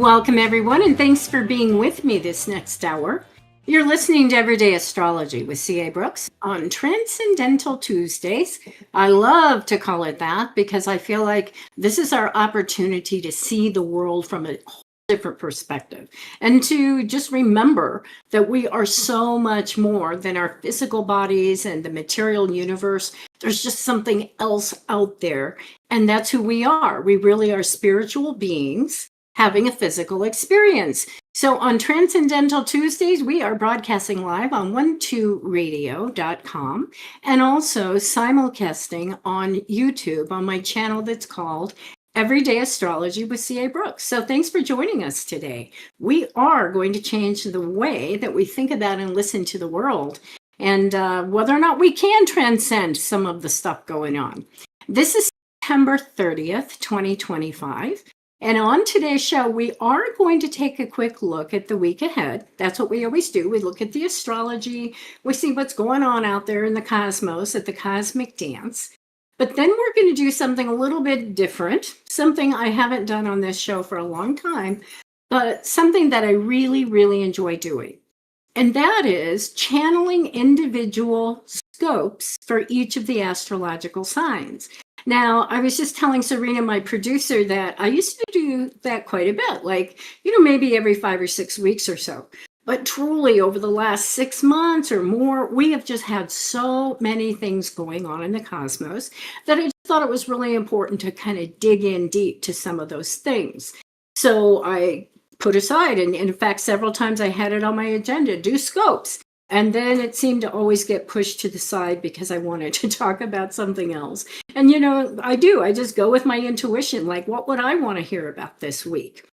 Welcome, everyone, and thanks for being with me this next hour. You're listening to Everyday Astrology with C.A. Brooks on Transcendental Tuesdays. I love to call it that because I feel like this is our opportunity to see the world from a whole different perspective and to just remember that we are so much more than our physical bodies and the material universe. There's just something else out there, and that's who we are. We really are spiritual beings having a physical experience. So on Transcendental Tuesdays, we are broadcasting live on 12radio.com and also simulcasting on YouTube on my channel that's called Everyday Astrology with C.A. Brooks. So thanks for joining us today. We are going to change the way that we think about and listen to the world and whether or not we can transcend some of the stuff going on. This is September 30th, 2025. And on today's show, we are going to take a quick look at the week ahead. That's what we always do. We look at the astrology. We see what's going on out there in the cosmos at the cosmic dance. But then we're going to do something a little bit different, something I haven't done on this show for a long time, but something that I really, really enjoy doing. And that is channeling individual scopes for each of the astrological signs. Now, I was just telling Serena, my producer, that I used to do that quite a bit, like, maybe every 5 or 6 weeks or so. But truly, over the last 6 months or more, we have just had so many things going on in the cosmos that I just thought it was really important to kind of dig in deep to some of those things. So I put aside, and in fact, several times I had it on my agenda, do scopes. And then it seemed to always get pushed to the side because I wanted to talk about something else. And, I just go with my intuition, like, what would I want to hear about this week?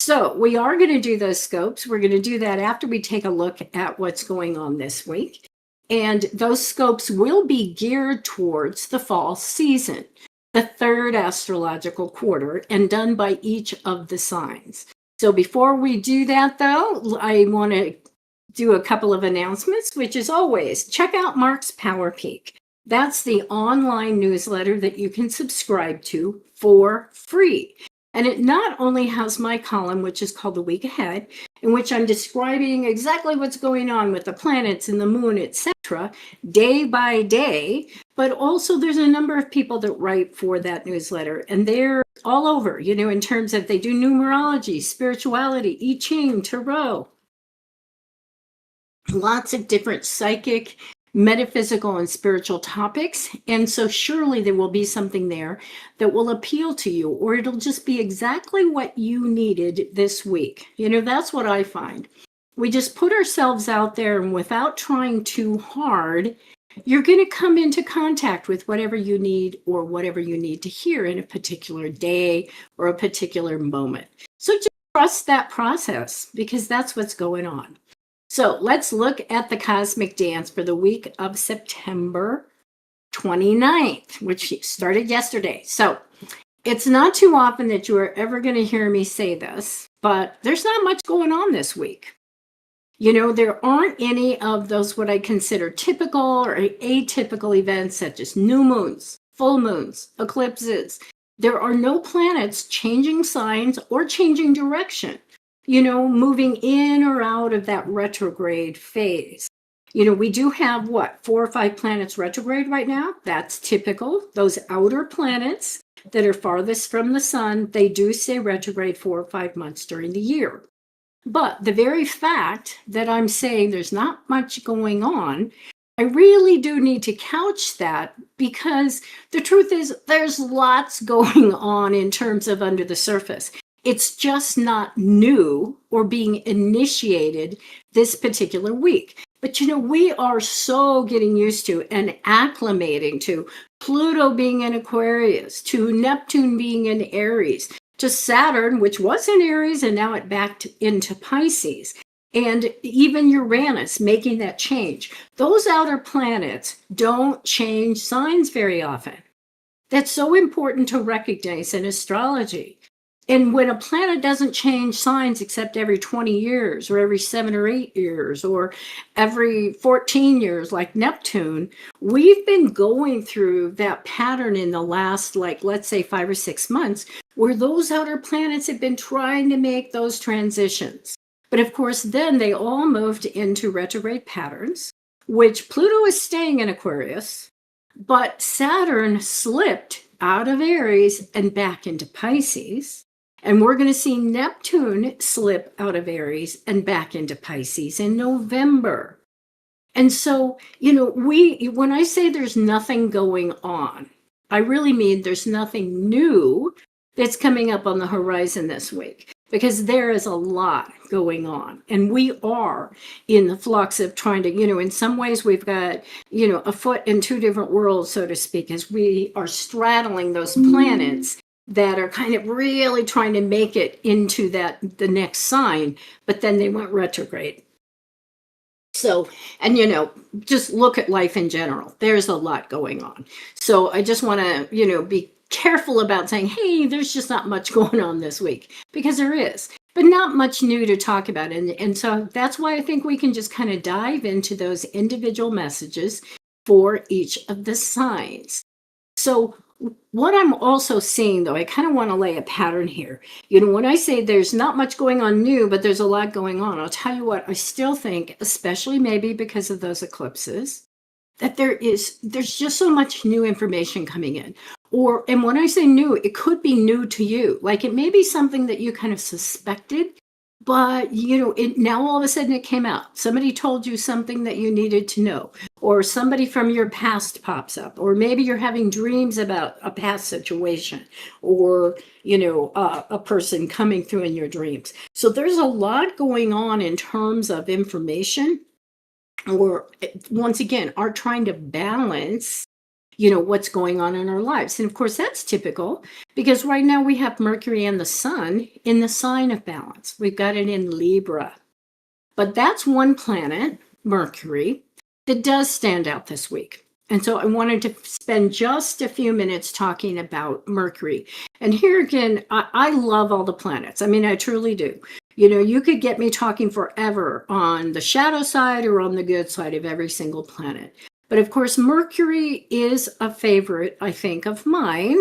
So we are going to do those scopes. We're going to do that after we take a look at what's going on this week. And those scopes will be geared towards the fall season, the third astrological quarter, and done by each of the signs. So before we do that, though, I want to do a couple of announcements, which is always check out Mark's Power Peak. That's the online newsletter that you can subscribe to for free. And it not only has my column, which is called The Week Ahead, in which I'm describing exactly what's going on with the planets and the moon, etc., day by day, but also there's a number of people that write for that newsletter, and they're all over, in terms of they do numerology, spirituality, I Ching, tarot, lots of different psychic, metaphysical, and spiritual topics. And so surely there will be something there that will appeal to you, or it'll just be exactly what you needed this week. That's what I find. We just put ourselves out there, and without trying too hard, you're going to come into contact with whatever you need or whatever you need to hear in a particular day or a particular moment. So just trust that process, because that's what's going on. So let's look at the cosmic dance for the week of September 29th, which started yesterday. So it's not too often that you are ever going to hear me say this, but there's not much going on this week. There aren't any of those what I consider typical or atypical events such as new moons, full moons, eclipses. There are no planets changing signs or changing direction, moving in or out of that retrograde phase. We do have 4 or 5 planets retrograde right now. That's typical. Those outer planets that are farthest from the sun, they do stay retrograde 4 or 5 months during the year. But the very fact that I'm saying there's not much going on, I really do need to couch that, because the truth is there's lots going on in terms of under the surface. It's just not new or being initiated this particular week. But we are so getting used to and acclimating to Pluto being in Aquarius, to Neptune being in Aries, to Saturn, which was in Aries and now it backed into Pisces, and even Uranus making that change. Those outer planets don't change signs very often. That's so important to recognize in astrology. And when a planet doesn't change signs except every 20 years or every 7 or 8 years or every 14 years, like Neptune, we've been going through that pattern in the last, like, let's say 5 or 6 months, where those outer planets have been trying to make those transitions. But of course, then they all moved into retrograde patterns, which Pluto is staying in Aquarius, but Saturn slipped out of Aries and back into Pisces. And we're going to see Neptune slip out of Aries and back into Pisces in November. And so, when I say there's nothing going on, I really mean there's nothing new that's coming up on the horizon this week, because there is a lot going on. And we are in the flux of trying to, in some ways we've got, a foot in two different worlds, so to speak, as we are straddling those planets that are kind of really trying to make it into the next sign, but then they went retrograde. So, and just look at life in general. There's a lot going on. So I just want to, be careful about saying, hey, there's just not much going on this week, because there is, but not much new to talk about. And so that's why I think we can just kind of dive into those individual messages for each of the signs. So what I'm also seeing, though, I kind of want to lay a pattern here. When I say there's not much going on new, but there's a lot going on, I'll tell you what, I still think, especially maybe because of those eclipses, that there's just so much new information coming in. And when I say new, it could be new to you. Like, it may be something that you kind of suspected, but now all of a sudden it came out. Somebody told you something that you needed to know, or somebody from your past pops up, or maybe you're having dreams about a past situation, or a person coming through in your dreams. So there's a lot going on in terms of information, or once again, are trying to balance what's going on in our lives. And of course, that's typical, because right now we have Mercury and the Sun in the sign of balance. We've got it in Libra. But that's one planet, Mercury, that does stand out this week. And so I wanted to spend just a few minutes talking about Mercury. And here again, I love all the planets. I mean, I truly do. You could get me talking forever on the shadow side or on the good side of every single planet. But of course, Mercury is a favorite, I think, of mine,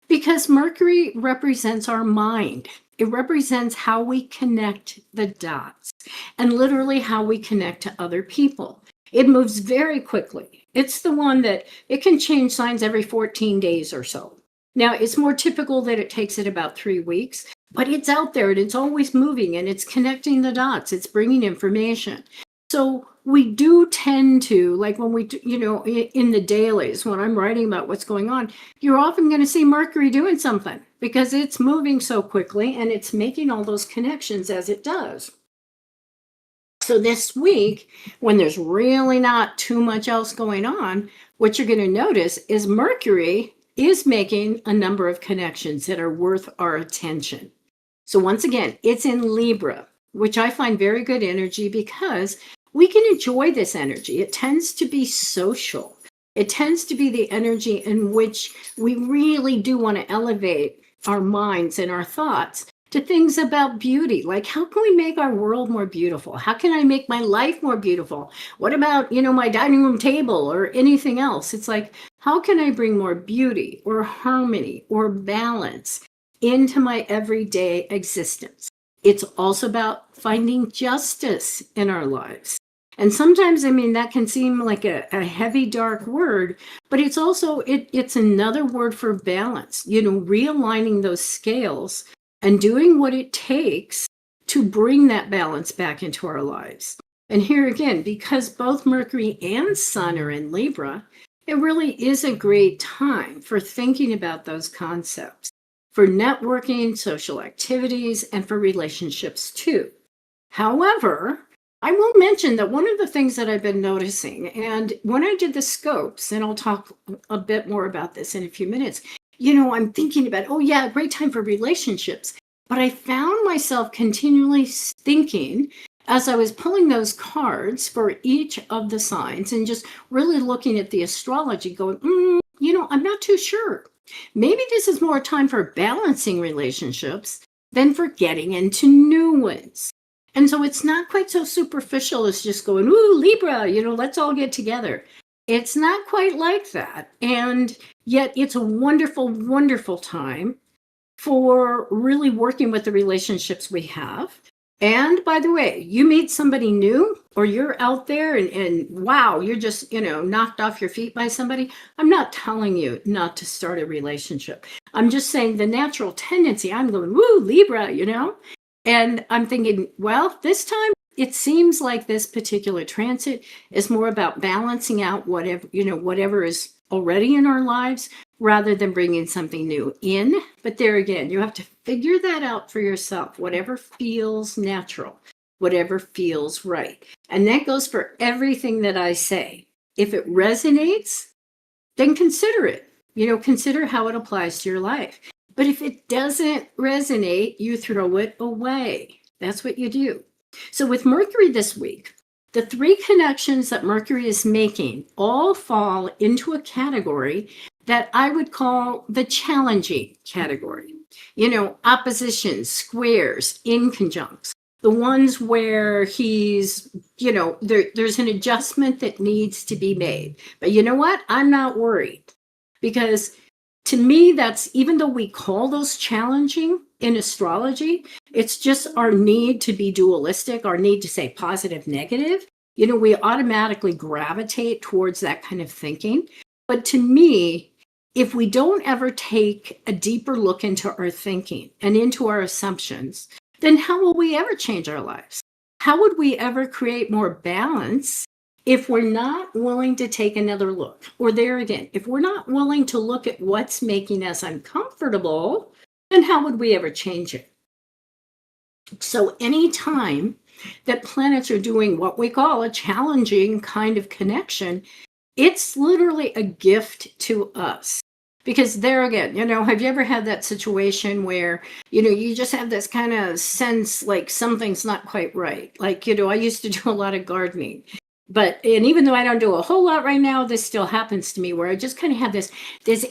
because Mercury represents our mind. It represents how we connect the dots, and literally how we connect to other people. It moves very quickly. It's the one that it can change signs every 14 days or so. Now, it's more typical that it takes it about 3 weeks, but it's out there and it's always moving and it's connecting the dots. It's bringing information. So we do tend to, like when we, in the dailies, when I'm writing about what's going on, you're often going to see Mercury doing something, because it's moving so quickly and it's making all those connections as it does. So this week, when there's really not too much else going on, what you're going to notice is Mercury is making a number of connections that are worth our attention. So once again, it's in Libra, which I find very good energy, because we can enjoy this energy. It tends to be social. It tends to be the energy in which we really do want to elevate our minds and our thoughts to things about beauty. Like, how can we make our world more beautiful? How can I make my life more beautiful? What about, my dining room table or anything else? It's like, how can I bring more beauty or harmony or balance into my everyday existence? It's also about finding justice in our lives. And sometimes, that can seem like a heavy, dark word, but it's also, it's another word for balance, realigning those scales and doing what it takes to bring that balance back into our lives. And here again, because both Mercury and Sun are in Libra, it really is a great time for thinking about those concepts, for networking, social activities, and for relationships too. However, I will mention that one of the things that I've been noticing, and when I did the scopes, and I'll talk a bit more about this in a few minutes, I'm thinking about, oh yeah, great time for relationships. But I found myself continually thinking, as I was pulling those cards for each of the signs and just really looking at the astrology, going, I'm not too sure. Maybe this is more time for balancing relationships than for getting into new ones. And so it's not quite so superficial as just going, ooh, Libra, let's all get together. It's not quite like that. And yet it's a wonderful, wonderful time for really working with the relationships we have. And by the way, you meet somebody new or you're out there and wow, you're just, knocked off your feet by somebody. I'm not telling you not to start a relationship. I'm just saying the natural tendency, I'm going, woo, Libra, and I'm thinking, well, this time it seems like this particular transit is more about balancing out whatever is already in our lives rather than bringing something new in. But there again, you have to figure that out for yourself, whatever feels natural, whatever feels right. And that goes for everything that I say. If it resonates, then consider it. Consider how it applies to your life. But if it doesn't resonate, you throw it away. That's what you do. So with Mercury this week, the 3 connections that Mercury is making all fall into a category that I would call the challenging category. Oppositions, squares, inconjuncts, the ones where he's, there's an adjustment that needs to be made. But you know what? I'm not worried, because to me, that's, even though we call those challenging in astrology, it's just our need to be dualistic, our need to say positive, negative. We automatically gravitate towards that kind of thinking. But to me, if we don't ever take a deeper look into our thinking and into our assumptions, then how will we ever change our lives? How would we ever create more balance if we're not willing to take another look? Or there again, if we're not willing to look at what's making us uncomfortable, then how would we ever change it? So anytime that planets are doing what we call a challenging kind of connection, it's literally a gift to us. Because there again, have you ever had that situation where, you just have this kind of sense like something's not quite right? Like, I used to do a lot of gardening. And even though I don't do a whole lot right now, this still happens to me where I just kind of have this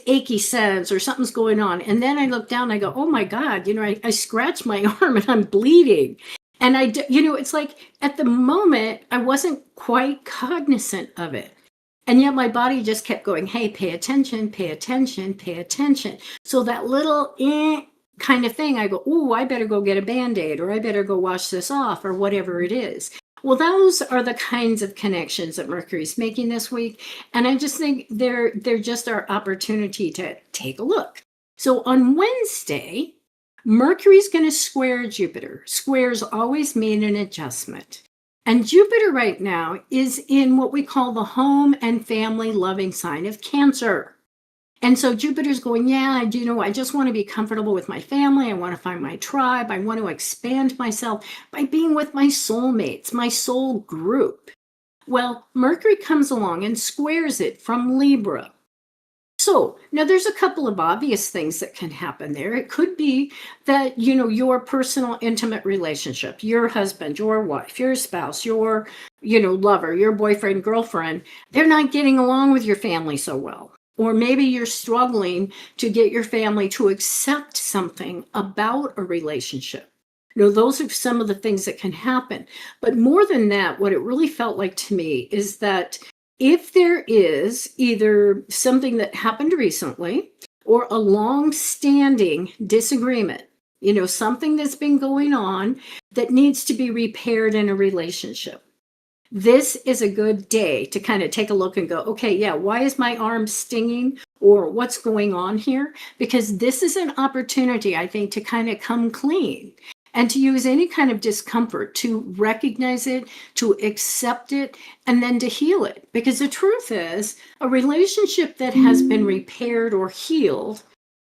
achy sense or something's going on. And then I look down and I go, oh my God, I scratch my arm and I'm bleeding. And it's like at the moment, I wasn't quite cognizant of it. And yet my body just kept going, hey, pay attention, pay attention, pay attention. So that little kind of thing, I go, oh, I better go get a Band-Aid, or I better go wash this off, or whatever it is. Well, those are the kinds of connections that Mercury's making this week. And I just think they're just our opportunity to take a look. So on Wednesday, Mercury's going to square Jupiter. Squares always mean an adjustment. And Jupiter right now is in what we call the home and family loving sign of Cancer. And so Jupiter's going, yeah, I just want to be comfortable with my family. I want to find my tribe. I want to expand myself by being with my soulmates, my soul group. Well, Mercury comes along and squares it from Libra. So now there's a couple of obvious things that can happen there. It could be that, your personal intimate relationship, your husband, your wife, your spouse, your, lover, your boyfriend, girlfriend, they're not getting along with your family so well. Or maybe you're struggling to get your family to accept something about a relationship. Those are some of the things that can happen. But more than that, what it really felt like to me is that if there is either something that happened recently or a long-standing disagreement, something that's been going on that needs to be repaired in a relationship, this is a good day to kind of take a look and go, okay, yeah, why is my arm stinging, or what's going on here? Because this is an opportunity, I think, to kind of come clean and to use any kind of discomfort to recognize it, to accept it, and then to heal it. Because the truth is, a relationship that has been repaired or healed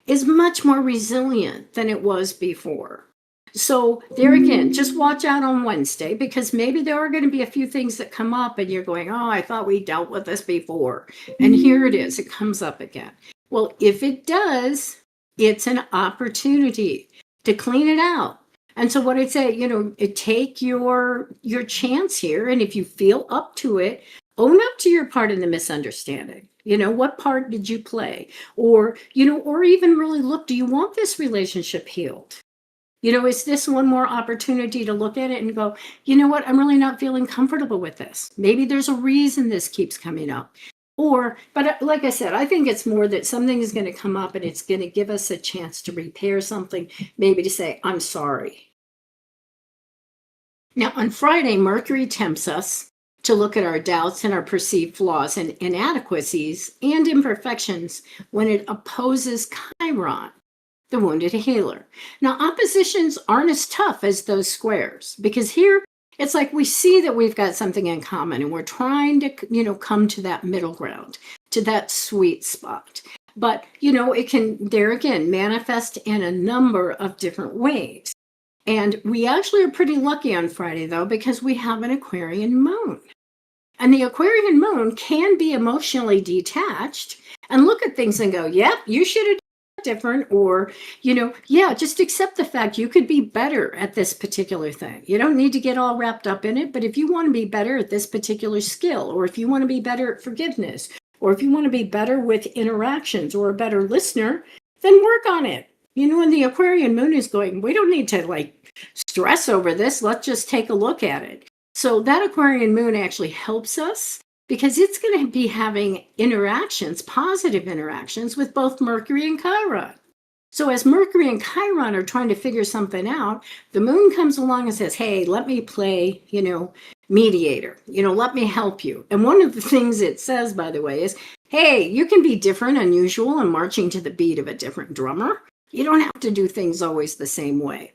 is much more resilient than it was before. So there again, just watch out on Wednesday, because maybe there are going to be a few things that come up and you're going, oh, I thought we dealt with this before. And here it is, it comes up again. Well, if it does, it's an opportunity to clean it out. And so what I'd say, take your chance here. And if you feel up to it, own up to your part in the misunderstanding. What part did you play? Or, or even really look, do you want this relationship healed? Is this one more opportunity to look at it and go, you know what? I'm really not feeling comfortable with this. Maybe there's a reason this keeps coming up. But like I said, I think it's more that something is going to come up and it's going to give us a chance to repair something, maybe to say, I'm sorry. Now, on Friday, Mercury tempts us to look at our doubts and our perceived flaws and inadequacies and imperfections when it opposes Chiron, the wounded healer. Now, oppositions aren't as tough as those squares because here it's like we see that we've got something in common and we're trying to, come to that middle ground, to that sweet spot. But, it can, there again, manifest in a number of different ways. And we actually are pretty lucky on Friday, though, because we have an Aquarian moon. And the Aquarian moon can be emotionally detached and look at things and go, yep, you should have different, or just accept the fact you could be better at this particular thing. You don't need to get all wrapped up in it, but if you want to be better at this particular skill, or if you want to be better at forgiveness, or if you want to be better with interactions or a better listener, then work on it. And the Aquarian moon is going, we don't need to stress over this, let's just take a look at it. So that Aquarian moon actually helps us because it's going to be having interactions, positive interactions with both Mercury and Chiron. So as Mercury and Chiron are trying to figure something out, the moon comes along and says, hey, let me play, mediator, let me help you. And one of the things it says, by the way, is, hey, you can be different, unusual, and marching to the beat of a different drummer. You don't have to do things always the same way.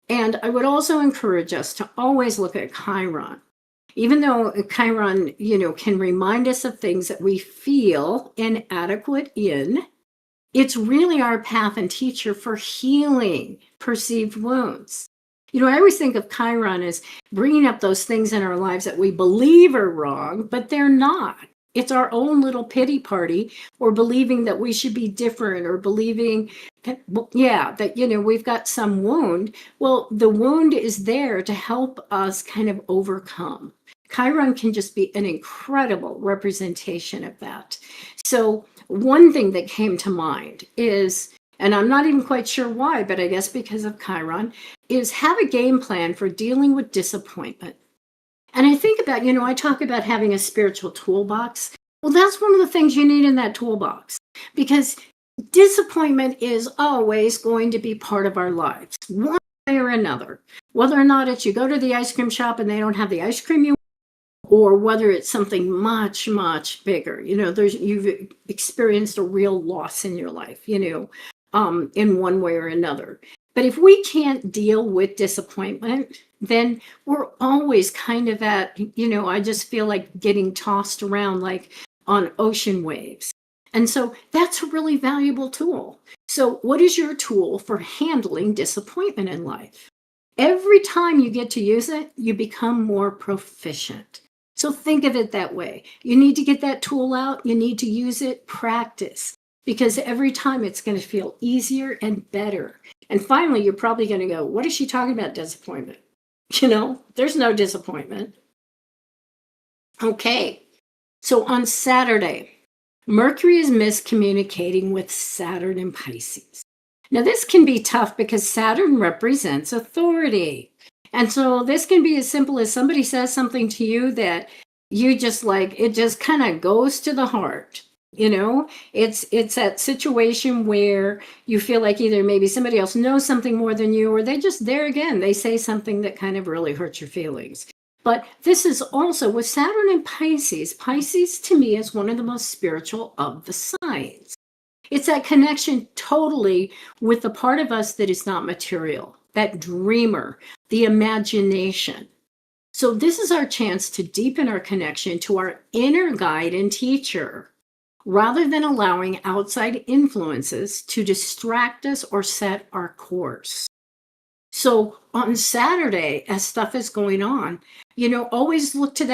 And I would also encourage us to always look at Chiron. Even though Chiron, can remind us of things that we feel inadequate in, it's really our path and teacher for healing perceived wounds. I always think of Chiron as bringing up those things in our lives that we believe are wrong, but they're not. It's our own little pity party, or believing that we should be different, or believing that, we've got some wound. Well, the wound is there to help us kind of overcome. Chiron can just be an incredible representation of that. So one thing that came to mind is, and I'm not even quite sure why, but I guess because of Chiron, is have a game plan for dealing with disappointment. And I think about, I talk about having a spiritual toolbox. Well, that's one of the things you need in that toolbox, because disappointment is always going to be part of our lives, one way or another. Whether or not it's you go to the ice cream shop and they don't have the ice cream you want, or whether it's something much, much bigger. You've experienced a real loss in your life, in one way or another. But if we can't deal with disappointment, then we're always kind of at, I just feel like getting tossed around like on ocean waves. And so that's a really valuable tool. So what is your tool for handling disappointment in life? Every time you get to use it, you become more proficient. So think of it that way. You need to get that tool out. You need to use it, practice, because every time it's going to feel easier and better. And finally, you're probably going to go, what is she talking about, disappointment? There's no disappointment. Okay, so on Saturday, Mercury is miscommunicating with Saturn in Pisces. Now, this can be tough because Saturn represents authority. And so this can be as simple as somebody says something to you that you just it just kind of goes to the heart. It's that situation where you feel like either maybe somebody else knows something more than you, or they just, there again, they say something that kind of really hurts your feelings. But this is also with Saturn and Pisces. Pisces to me is one of the most spiritual of the signs. It's that connection totally with the part of us that is not material, that dreamer, the imagination. So this is our chance to deepen our connection to our inner guide and teacher, rather than allowing outside influences to distract us or set our course. So on Saturday, as stuff is going on, always look to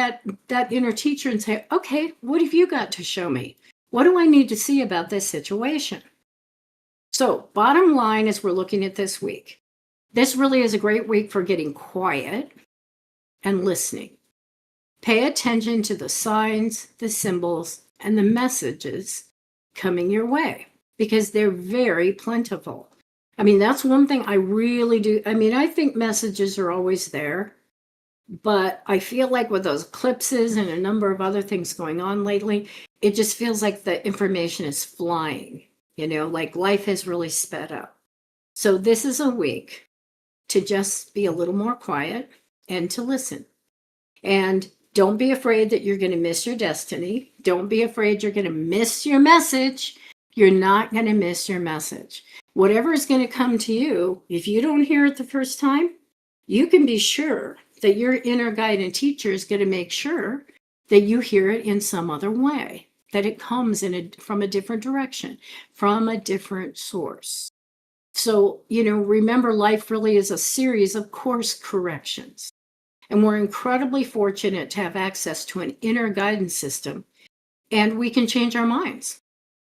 that inner teacher and say, okay, what have you got to show me? What do I need to see about this situation? So bottom line, as we're looking at this week, this really is a great week for getting quiet and listening. Pay attention to the signs, the symbols, and the messages coming your way, because they're very plentiful. I mean, that's one thing I really do. I mean, I think messages are always there, but I feel like with those eclipses and a number of other things going on lately, it just feels like the information is flying, like life has really sped up. So this is a week to just be a little more quiet and to listen. And don't be afraid that you're going to miss your destiny. Don't be afraid you're going to miss your message. You're not going to miss your message. Whatever is going to come to you, if you don't hear it the first time, you can be sure that your inner guide and teacher is going to make sure that you hear it in some other way, that it comes from a different direction, from a different source. So, remember, life really is a series of course corrections. And we're incredibly fortunate to have access to an inner guidance system, and we can change our minds.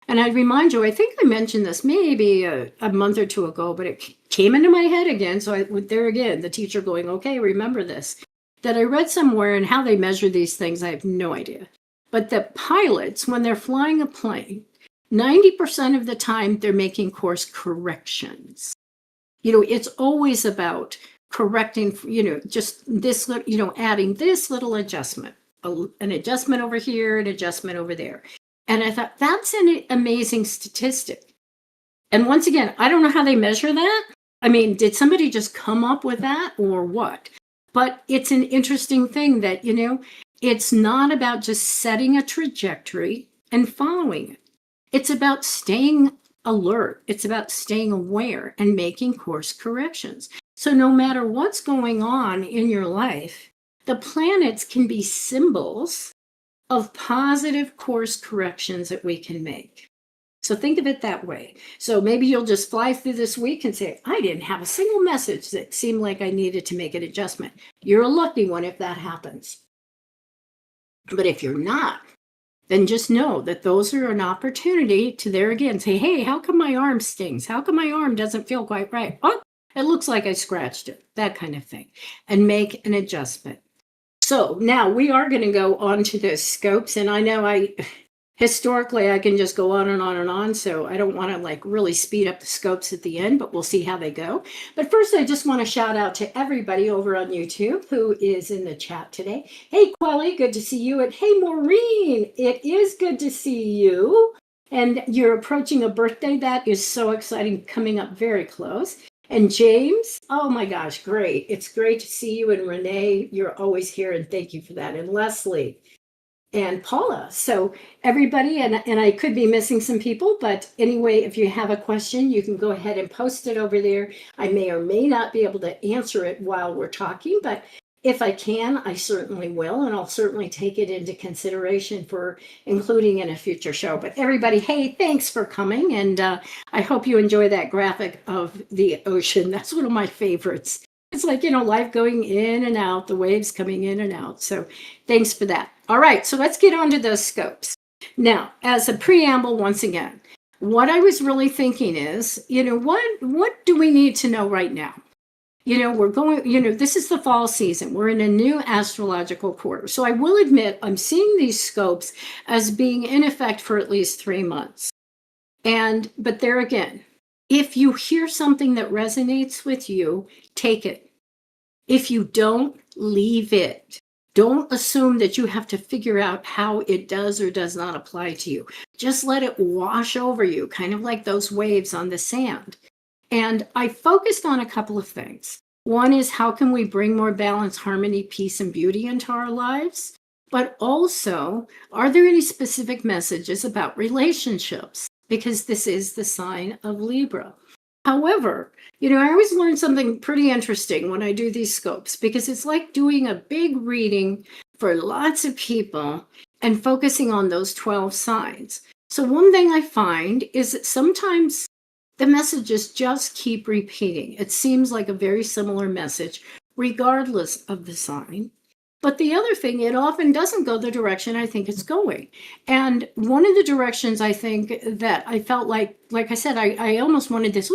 And I remind you, I think I mentioned this maybe a month or two ago, but it came into my head again. So there again, the teacher going, okay, remember this, that I read somewhere, and how they measure these things, I have no idea. But the pilots, when they're flying a plane, 90% of the time they're making course corrections. It's always about correcting, just this, adding this little adjustment, an adjustment over here, an adjustment over there. And I thought, that's an amazing statistic. And once again, I don't know how they measure that. I mean, did somebody just come up with that or what? But it's an interesting thing that, it's not about just setting a trajectory and following it. It's about staying alert. It's about staying aware and making course corrections. So no matter what's going on in your life, the planets can be symbols of positive course corrections that we can make. So think of it that way. So maybe you'll just fly through this week and say, I didn't have a single message that seemed like I needed to make an adjustment. You're a lucky one if that happens. But if you're not, then just know that those are an opportunity to there again say, hey, how come my arm stings? How come my arm doesn't feel quite right? Oh, it looks like I scratched it, that kind of thing, and make an adjustment. So now we are going to go on to the scopes. And I know historically I can just go on and on and on. So I don't want to really speed up the scopes at the end, but we'll see how they go. But first, I just want to shout out to everybody over on YouTube who is in the chat today. Hey, Quelly, good to see you. And hey, Maureen, it is good to see you. And you're approaching a birthday. That is so exciting, coming up very close. And James, oh my gosh, great. It's great to see you. And Renee, you're always here, and thank you for that. And Leslie and Paula. So everybody, and I could be missing some people, but anyway, if you have a question, you can go ahead and post it over there. I may or may not be able to answer it while we're talking, but if I can, I certainly will, and I'll certainly take it into consideration for including in a future show. But everybody, hey, thanks for coming, and I hope you enjoy that graphic of the ocean. That's one of my favorites. It's like, life going in and out, the waves coming in and out. So thanks for that. All right, so let's get on to those scopes. Now, as a preamble, once again, what I was really thinking is, what do we need to know right now? We're going, this is the fall season. We're in a new astrological quarter. So I will admit, I'm seeing these scopes as being in effect for at least 3 months. But there again, if you hear something that resonates with you, take it. If you don't, leave it. Don't assume that you have to figure out how it does or does not apply to you. Just let it wash over you, kind of like those waves on the sand. And I focused on a couple of things. One is, how can we bring more balance, harmony, peace, and beauty into our lives? But also, are there any specific messages about relationships? Because this is the sign of Libra. However, I always learn something pretty interesting when I do these scopes, because it's like doing a big reading for lots of people and focusing on those 12 signs. So one thing I find is that sometimes the messages just keep repeating. It seems like a very similar message, regardless of the sign. But the other thing, it often doesn't go the direction I think it's going. And one of the directions I think that I felt like I said, I almost wanted this,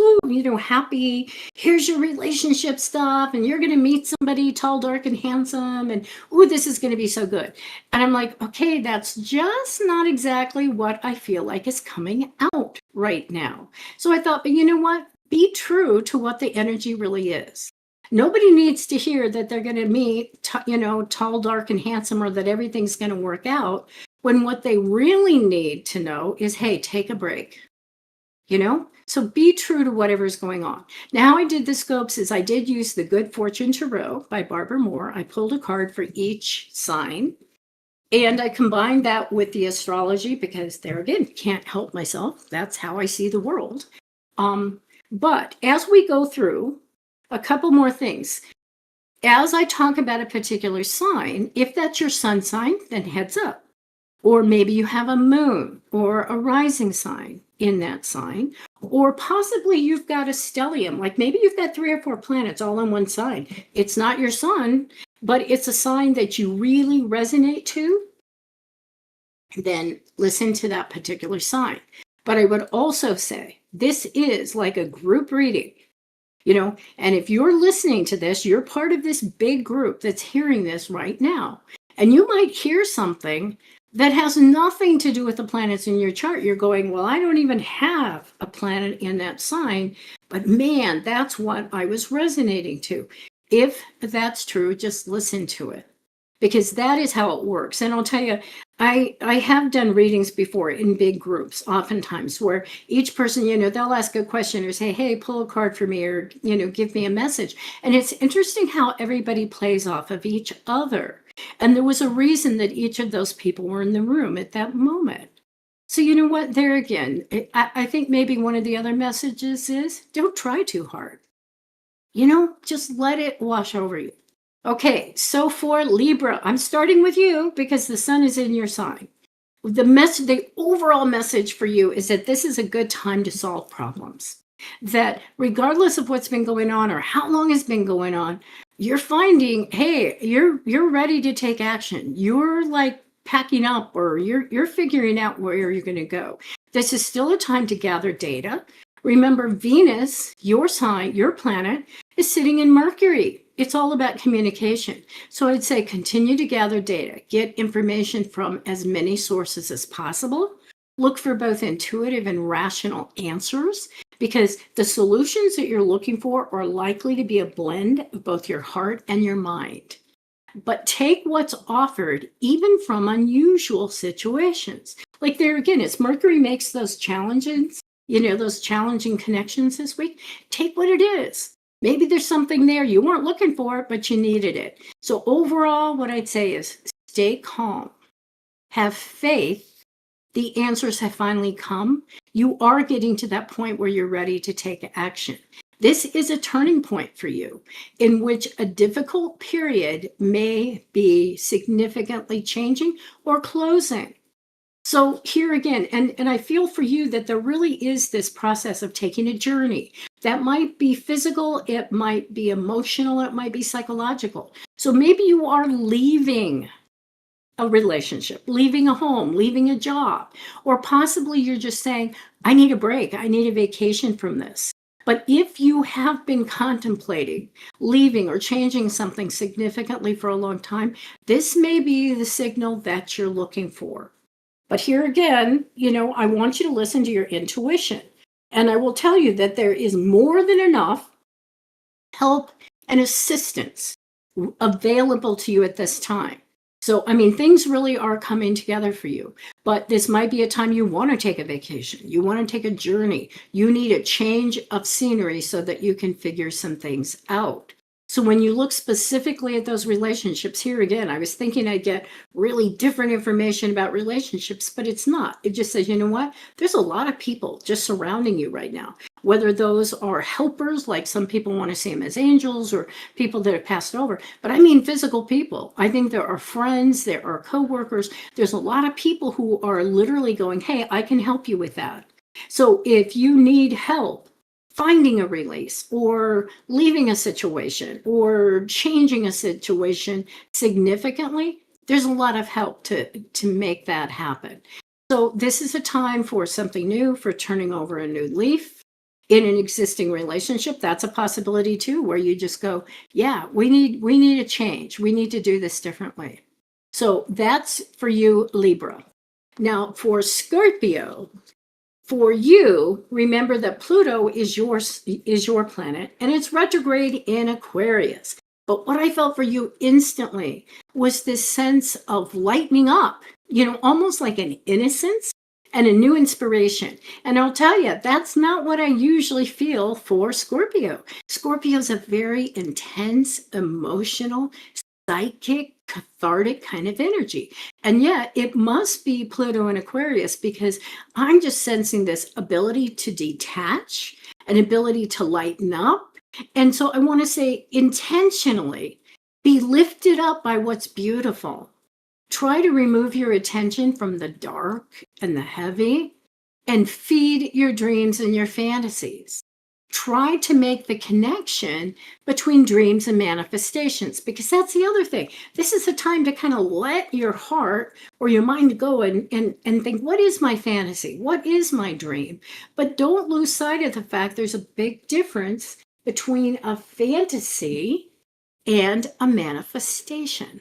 happy, here's your relationship stuff, and you're going to meet somebody tall, dark, and handsome, and this is going to be so good. And I'm like, okay, that's just not exactly what I feel like is coming out right now. So I thought, but you know what? be true to what the energy really is. Nobody needs to hear that they're going to meet, tall, dark, and handsome, or that everything's going to work out. When what they really need to know is, hey, take a break. So be true to whatever's going on. Now, how I did the scopes is I did use the Good Fortune Tarot by Barbara Moore. I pulled a card for each sign, and I combined that with the astrology because there again, can't help myself. That's how I see the world. But as we go through, a couple more things. As I talk about a particular sign, if that's your sun sign, then heads up. Or maybe you have a moon or a rising sign in that sign, or possibly you've got a stellium, like maybe you've got 3 or 4 planets all in one sign. It's not your sun, but it's a sign that you really resonate to. Then listen to that particular sign. But I would also say this is like a group reading. And if you're listening to this, you're part of this big group that's hearing this right now. And you might hear something that has nothing to do with the planets in your chart. You're going, well, I don't even have a planet in that sign, but man, that's what I was resonating to. If that's true, just listen to it, because that is how it works. And I'll tell you, I have done readings before in big groups, oftentimes, where each person, they'll ask a question or say, hey, pull a card for me, or, give me a message. And it's interesting how everybody plays off of each other. And there was a reason that each of those people were in the room at that moment. So you know what? There again, I think maybe one of the other messages is don't try too hard. Just let it wash over you. Okay, so for Libra, I'm starting with you because the sun is in your sign. The overall message for you is that this is a good time to solve problems. That regardless of what's been going on or how long it's been going on, you're finding, hey, you're ready to take action. You're like packing up, or you're figuring out where you're going to go. This is still a time to gather data. Remember, Venus, your sign, your planet, is sitting in Mercury. It's all about communication. So I'd say continue to gather data, get information from as many sources as possible. Look for both intuitive and rational answers, because the solutions that you're looking for are likely to be a blend of both your heart and your mind. But take what's offered, even from unusual situations. Like there again, it's Mercury makes those challenges, those challenging connections this week. Take what it is. Maybe there's something there you weren't looking for, but you needed it. So overall, what I'd say is stay calm, have faith. The answers have finally come. You are getting to that point where you're ready to take action. This is a turning point for you in which a difficult period may be significantly changing or closing. So here again, and I feel for you that there really is this process of taking a journey. That might be physical, it might be emotional, it might be psychological. So maybe you are leaving a relationship, leaving a home, leaving a job, or possibly you're just saying, I need a break, I need a vacation from this. But if you have been contemplating leaving or changing something significantly for a long time, this may be the signal that you're looking for. But here again, I want you to listen to your intuition. And I will tell you that there is more than enough help and assistance available to you at this time. So, things really are coming together for you. But this might be a time you want to take a vacation. You want to take a journey. You need a change of scenery so that you can figure some things out. So when you look specifically at those relationships, here again, I was thinking I'd get really different information about relationships, but it's not. It just says, you know what? There's a lot of people just surrounding you right now, whether those are helpers, like some people want to see them as angels, or people that have passed over. But I mean physical people. I think there are friends, there are coworkers. There's a lot of people who are literally going, hey, I can help you with that. So if you need help finding a release or leaving a situation or changing a situation significantly, there's a lot of help to make that happen. So this is a time for something new, for turning over a new leaf in an existing relationship. That's a possibility too, where you just go, yeah, we need a change. We need to do this differently. So that's for you, Libra. Now for Scorpio, For you, remember that Pluto is your planet and it's retrograde in Aquarius. But what I felt for you instantly was this sense of lightening up, almost like an innocence and a new inspiration. And I'll tell you, that's not what I usually feel for Scorpio. Scorpio's a very intense, emotional, psychic, cathartic kind of energy. And yet it must be Pluto and Aquarius, because I'm just sensing this ability to detach, an ability to lighten up. And so I want to say intentionally be lifted up by what's beautiful. Try to remove your attention from the dark and the heavy and feed your dreams and your fantasies. Try to make the connection between dreams and manifestations, because that's the other thing. This is a time to kind of let your heart or your mind go and think, what is my fantasy? What is my dream? But don't lose sight of the fact there's a big difference between a fantasy and a manifestation.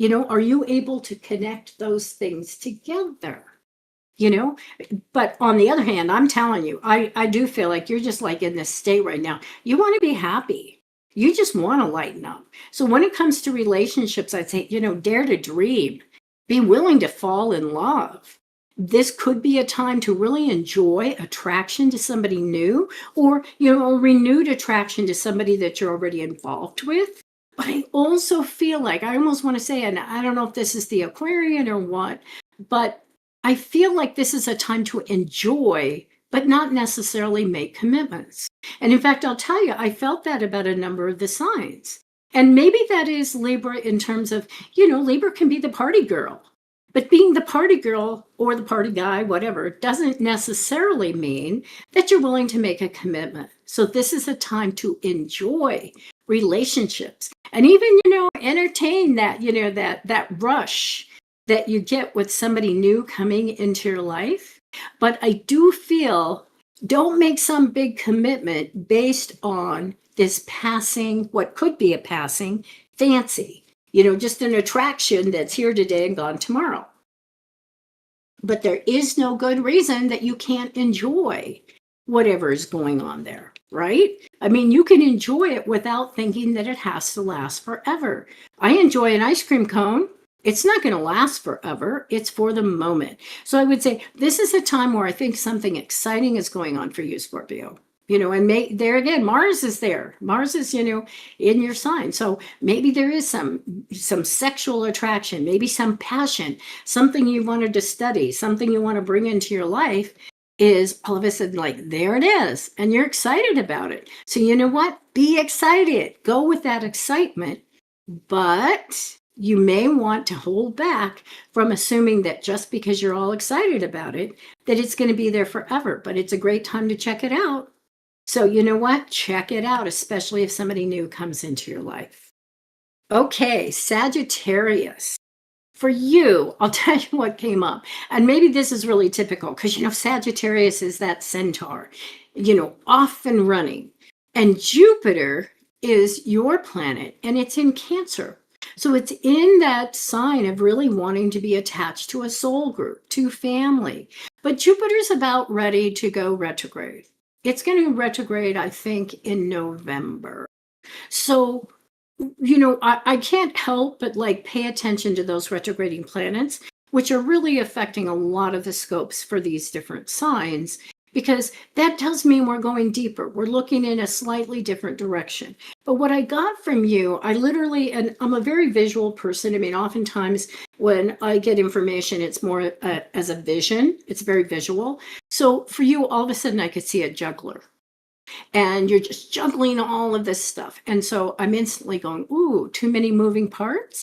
Are you able to connect those things together? you know but on the other hand, I'm telling you, I do feel like you're just like in this state right now. You want to be happy. You just want to lighten up. So when it comes to relationships, I'd say, dare to dream. Be willing to fall in love. This could be a time to really enjoy attraction to somebody new, or a renewed attraction to somebody that you're already involved with. But I also feel like, I almost want to say, and I don't know if this is the Aquarian or what, but I feel like this is a time to enjoy, but not necessarily make commitments. And in fact, I'll tell you, I felt that about a number of the signs. And maybe that is Libra in terms of, Libra can be the party girl. But being the party girl or the party guy, whatever, doesn't necessarily mean that you're willing to make a commitment. So this is a time to enjoy relationships and even, entertain that, that rush that you get with somebody new coming into your life. But I do feel, don't make some big commitment based on this passing, what could be a passing fancy, just an attraction that's here today and gone tomorrow. But there is no good reason that you can't enjoy whatever is going on there, right? I mean, you can enjoy it without thinking that it has to last forever. I enjoy an ice cream cone. It's not going to last forever. It's for the moment. So I would say this is a time where I think something exciting is going on for you, Scorpio. And there again, Mars is there. Mars is, in your sign. So maybe there is some sexual attraction, maybe some passion, something you wanted to study, something you want to bring into your life is all of a sudden like, there it is. And you're excited about it. So you know what? Be excited. Go with that excitement. But you may want to hold back from assuming that just because you're all excited about it, that it's going to be there forever. But it's a great time to check it out. So you know what? Check it out, especially if somebody new comes into your life. Okay, Sagittarius. For you, I'll tell you what came up. And maybe this is really typical because, Sagittarius is that centaur, off and running. And Jupiter is your planet and it's in Cancer. So it's in that sign of really wanting to be attached to a soul group, to family. But Jupiter's about ready to go retrograde. It's going to retrograde, I think, in November. So, I can't help but pay attention to those retrograding planets, which are really affecting a lot of the scopes for these different signs, because that tells me we're going deeper. We're looking in a slightly different direction. But what I got from you, and I'm a very visual person. I mean, oftentimes when I get information, it's more as a vision. It's very visual. So for you, all of a sudden I could see a juggler. And you're just juggling all of this stuff. And so I'm instantly going, ooh, too many moving parts.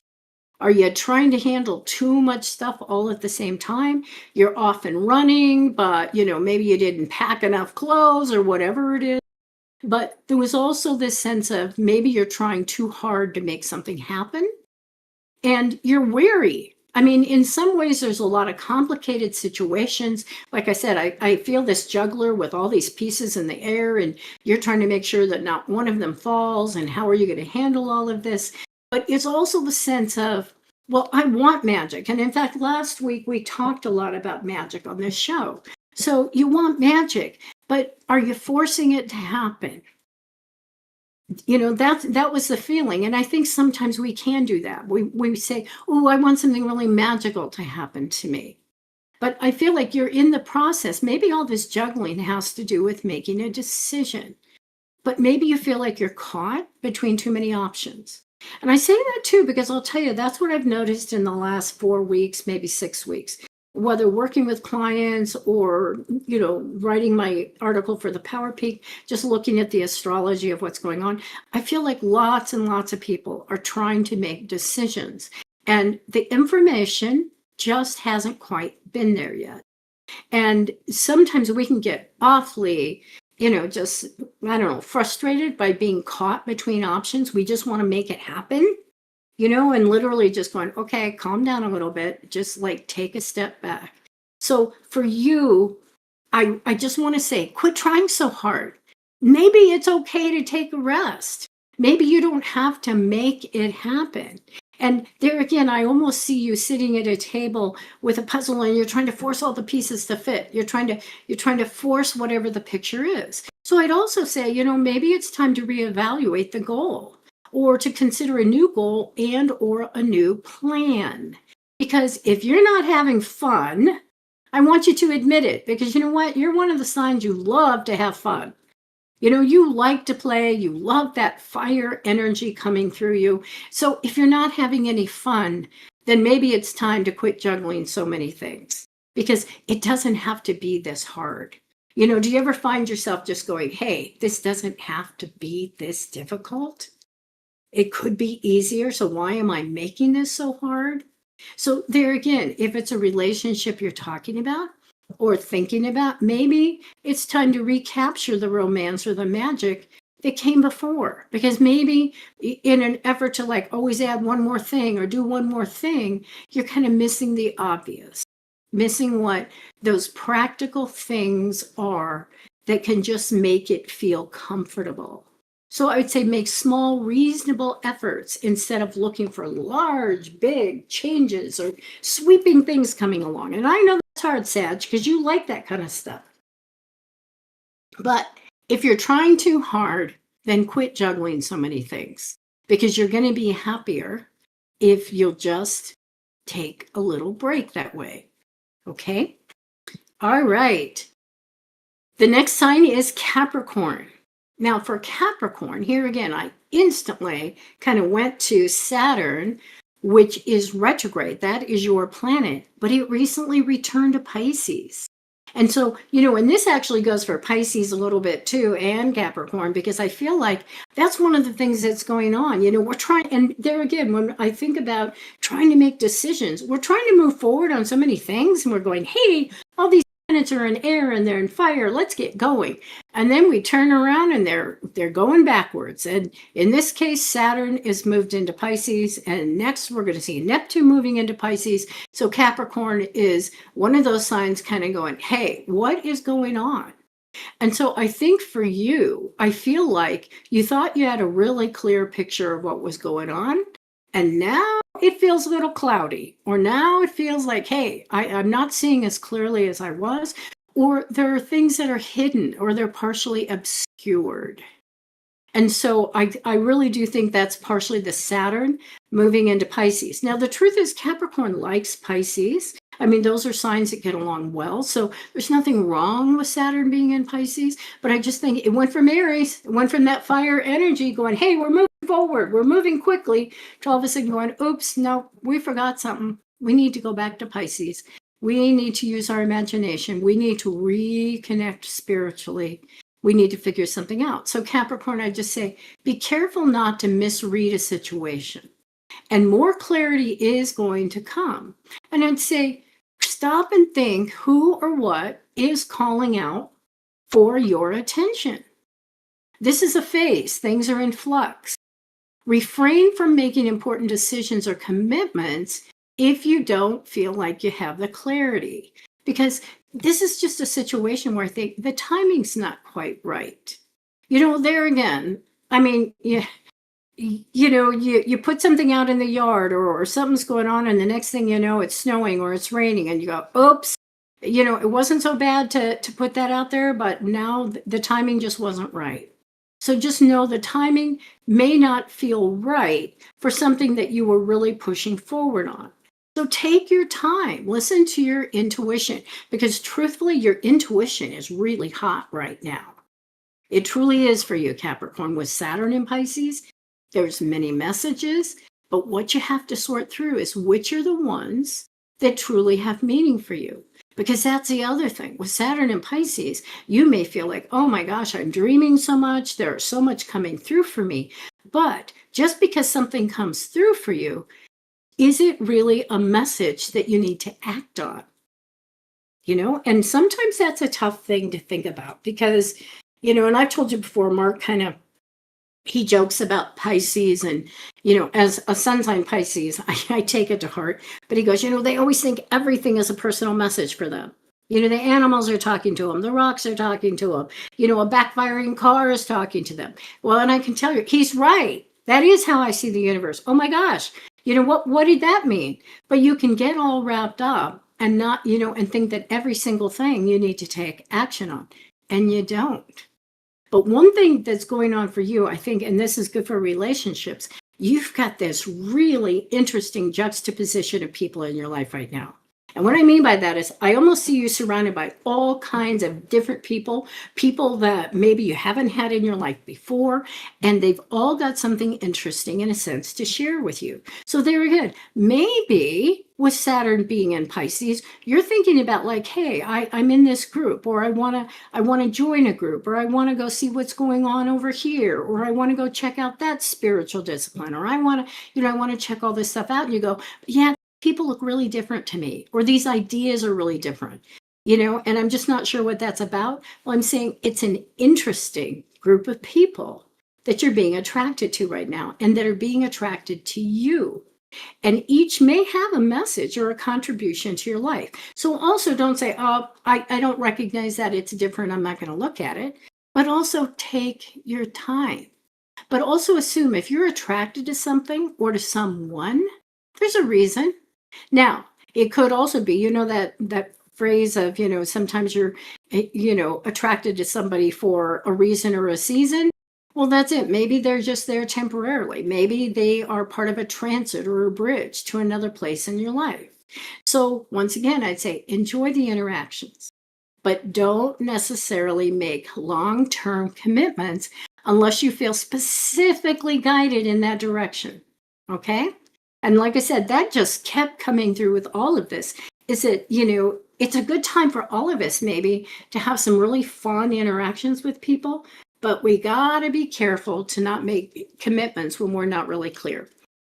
Are you trying to handle too much stuff all at the same time? You're off and running, but maybe you didn't pack enough clothes or whatever it is. But there was also this sense of maybe you're trying too hard to make something happen and you're weary. I mean, in some ways, there's a lot of complicated situations. Like I said, I feel this juggler with all these pieces in the air, and you're trying to make sure that not one of them falls, and how are you going to handle all of this? But it's also the sense of, well, I want magic. And in fact, last week, we talked a lot about magic on this show. So you want magic, but are you forcing it to happen? That was the feeling. And I think sometimes we can do that. We say, oh, I want something really magical to happen to me. But I feel like you're in the process. Maybe all this juggling has to do with making a decision. But maybe you feel like you're caught between too many options. And I say that too, because I'll tell you, that's what I've noticed in the last 4 weeks, maybe 6 weeks, whether working with clients or, writing my article for the Power Peak, just looking at the astrology of what's going on. I feel like lots and lots of people are trying to make decisions, and the information just hasn't quite been there yet. And sometimes we can get awfully, just, I don't know, frustrated by being caught between options. We just want to make it happen, and literally just going, okay, calm down a little bit, just like take a step back. So for you, I just want to say, quit trying so hard. Maybe it's okay to take a rest. Maybe you don't have to make it happen. And there again, I almost see you sitting at a table with a puzzle and you're trying to force all the pieces to fit. You're trying to force whatever the picture is. So I'd also say, maybe it's time to reevaluate the goal, or to consider a new goal and or a new plan. Because if you're not having fun, I want you to admit it, because you know what? You're one of the signs you love to have fun. You like to play, you love that fire energy coming through you. So if you're not having any fun, then maybe it's time to quit juggling so many things, because it doesn't have to be this hard. Do you ever find yourself just going, hey, this doesn't have to be this difficult? It could be easier. So why am I making this so hard? So there again, if it's a relationship you're talking about or thinking about, maybe it's time to recapture the romance or the magic that came before. Because maybe in an effort to like always add one more thing or do one more thing, you're kind of missing the obvious, missing what those practical things are that can just make it feel comfortable. So I would say make small, reasonable efforts instead of looking for large, big changes or sweeping things coming along. And I know that's hard, Sag, because you like that kind of stuff. But if you're trying too hard, then quit juggling so many things, because you're going to be happier if you'll just take a little break that way. Okay? All right. The next sign is Capricorn. Now for Capricorn, here again, I instantly kind of went to Saturn, which is retrograde. That is your planet, but it recently returned to Pisces. And so, and this actually goes for Pisces a little bit too, and Capricorn, because I feel like that's one of the things that's going on. We're trying, and there again, when I think about trying to make decisions, we're trying to move forward on so many things, and we're going, hey, all these planets are in air and they're in fire, let's get going. And then we turn around and they're going backwards. And in this case, Saturn is moved into Pisces, and next we're going to see Neptune moving into Pisces. So Capricorn is one of those signs kind of going, hey, what is going on? And so I think for you, I feel like you thought you had a really clear picture of what was going on, and now it feels a little cloudy, or now it feels like, hey, I'm not seeing as clearly as I was, or there are things that are hidden, or they're partially obscured. And so I really do think that's partially the Saturn moving into Pisces. Now, the truth is Capricorn likes Pisces. I mean, those are signs that get along well. So there's nothing wrong with Saturn being in Pisces, but I just think it went from Aries, it went from that fire energy going, hey, we're moving forward, we're moving quickly, to all of a sudden going, oops, no, we forgot something. We need to go back to Pisces. We need to use our imagination. We need to reconnect spiritually. We need to figure something out. So Capricorn, I just say, be careful not to misread a situation. And more clarity is going to come. And I'd say, stop and think who or what is calling out for your attention. This is a phase. Things are in flux. Refrain from making important decisions or commitments if you don't feel like you have the clarity, because this is just a situation where I think the timing's not quite right. There again, I mean, you put something out in the yard, or something's going on, and the next thing you know, it's snowing or it's raining, and you go, oops, it wasn't so bad to put that out there, but now the timing just wasn't right. So just know the timing may not feel right for something that you were really pushing forward on. So take your time, listen to your intuition, because truthfully, your intuition is really hot right now. It truly is for you, Capricorn. With Saturn in Pisces, there's many messages, but what you have to sort through is which are the ones that truly have meaning for you. Because that's the other thing. With Saturn in Pisces, you may feel like, oh my gosh, I'm dreaming so much. There's so much coming through for me. But just because something comes through for you, is it really a message that you need to act on? And sometimes that's a tough thing to think about because, and I've told you before, Mark he jokes about Pisces and, as a sun sign Pisces, I take it to heart, but he goes, they always think everything is a personal message for them. The animals are talking to them, the rocks are talking to them, a backfiring car is talking to them. Well, and I can tell you, he's right. That is how I see the universe. Oh my gosh, what did that mean? But you can get all wrapped up and not, and think that every single thing you need to take action on, and you don't. But one thing that's going on for you, I think, and this is good for relationships, you've got this really interesting juxtaposition of people in your life right now. And what I mean by that is I almost see you surrounded by all kinds of different people that maybe you haven't had in your life before, and they've all got something interesting in a sense to share with you. So there again, maybe with Saturn being in Pisces, you're thinking about like, hey, I'm in this group, or I want to join a group, or I want to go see what's going on over here, or I want to go check out that spiritual discipline, or I want to check all this stuff out. And you go, yeah, people look really different to me, or these ideas are really different, and I'm just not sure what that's about. Well, I'm saying it's an interesting group of people that you're being attracted to right now and that are being attracted to you. And each may have a message or a contribution to your life. So also don't say, oh, I don't recognize that, it's different, I'm not going to look at it. But also take your time. But also assume if you're attracted to something or to someone, there's a reason. Now, it could also be, that phrase of, sometimes you're, attracted to somebody for a reason or a season. Well, that's it. Maybe they're just there temporarily. Maybe they are part of a transit or a bridge to another place in your life. So once again, I'd say enjoy the interactions, but don't necessarily make long-term commitments unless you feel specifically guided in that direction. Okay? And like I said, that just kept coming through with all of this. Is that, it's a good time for all of us maybe to have some really fun interactions with people, but we got to be careful to not make commitments when we're not really clear.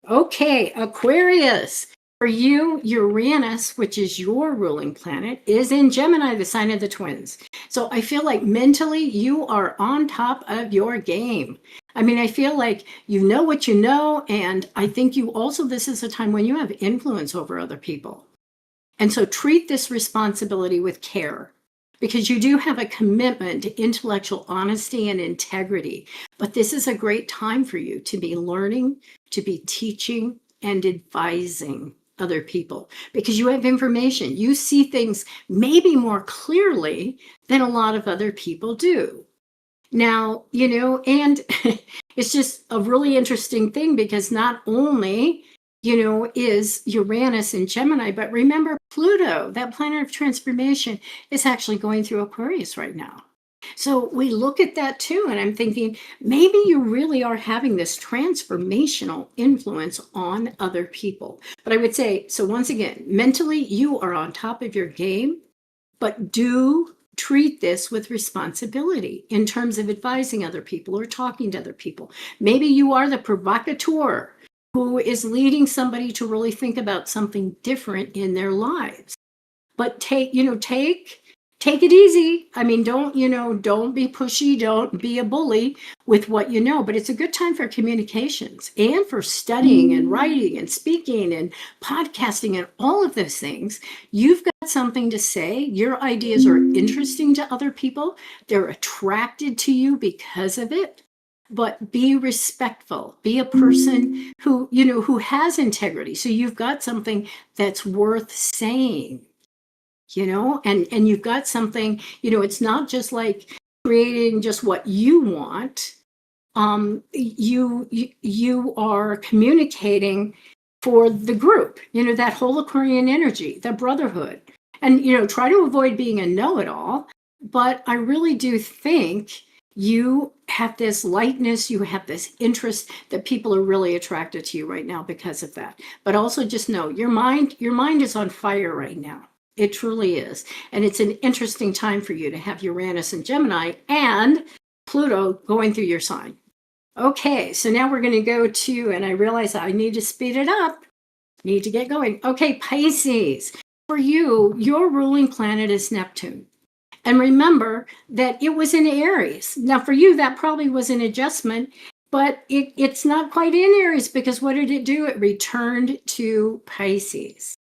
Okay, Aquarius. For you, Uranus, which is your ruling planet, is in Gemini, the sign of the twins. So I feel like mentally you are on top of your game. I mean, I feel like you know what you know, and I think this is a time when you have influence over other people. And so treat this responsibility with care, because you do have a commitment to intellectual honesty and integrity. But this is a great time for you to be learning, to be teaching, and advising other people, because you have information. You see things maybe more clearly than a lot of other people do. Now, and it's just a really interesting thing because not only, is Uranus in Gemini, but remember Pluto, that planet of transformation, is actually going through Aquarius right now. So we look at that too, and I'm thinking maybe you really are having this transformational influence on other people. But I would say, so once again, mentally, you are on top of your game, but do treat this with responsibility in terms of advising other people or talking to other people. Maybe you are the provocateur who is leading somebody to really think about something different in their lives. But take it easy. I mean, don't be pushy, don't be a bully with what you know, but it's a good time for communications and for studying and writing and speaking and podcasting and all of those things. You've got something to say. Your ideas are interesting to other people. They're attracted to you because of it. But be respectful. Be a person who has integrity. So you've got something that's worth saying. and you've got something, it's not just like creating just what you want. You are communicating for the group, that whole Aquarian energy, the brotherhood. And, try to avoid being a know-it-all. But I really do think you have this lightness, you have this interest that people are really attracted to you right now because of that. But also just know your mind is on fire right now. It truly is. And it's an interesting time for you to have Uranus and Gemini and Pluto going through your sign. Okay, so now we're going to go to, and I realize I need to speed it up, need to get going. Okay, Pisces. For you, your ruling planet is Neptune. And remember that it was in Aries. Now, for you, that probably was an adjustment, but it's not quite in Aries because what did it do? It returned to Pisces.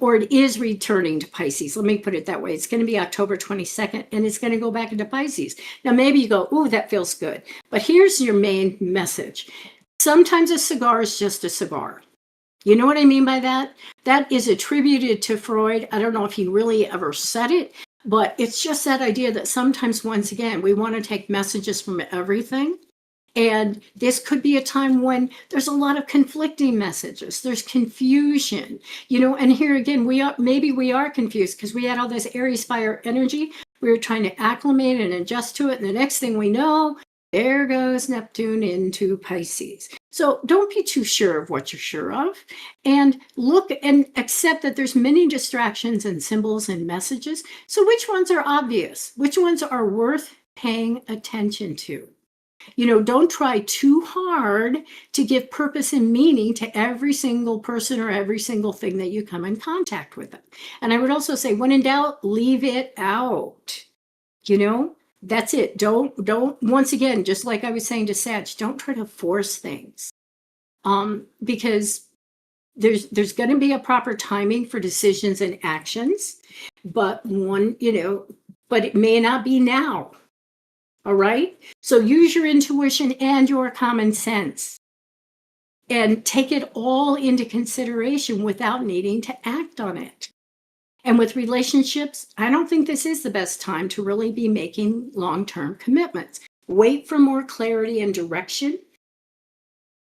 Or it is returning to Pisces. Let me put it that way. It's going to be October 22nd, and it's going to go back into Pisces. Now, maybe you go, ooh, that feels good. But here's your main message. Sometimes a cigar is just a cigar. You know what I mean by that? That is attributed to Freud. I don't know if he really ever said it, but it's just that idea that sometimes, once again, we want to take messages from everything. And this could be a time when there's a lot of conflicting messages. There's confusion, and here again, we are confused because we had all this Aries fire energy. We were trying to acclimate and adjust to it. And the next thing we know, there goes Neptune into Pisces. So don't be too sure of what you're sure of, and look and accept that there's many distractions and symbols and messages. So which ones are obvious? Which ones are worth paying attention to? Don't try too hard to give purpose and meaning to every single person or every single thing that you come in contact with. And I would also say, when in doubt, leave it out. That's it. Don't, once again, just like I was saying to Sag, don't try to force things. Because there's going to be a proper timing for decisions and actions, but but it may not be now. All right. So use your intuition and your common sense and take it all into consideration without needing to act on it. And with relationships, I don't think this is the best time to really be making long-term commitments. Wait for more clarity and direction.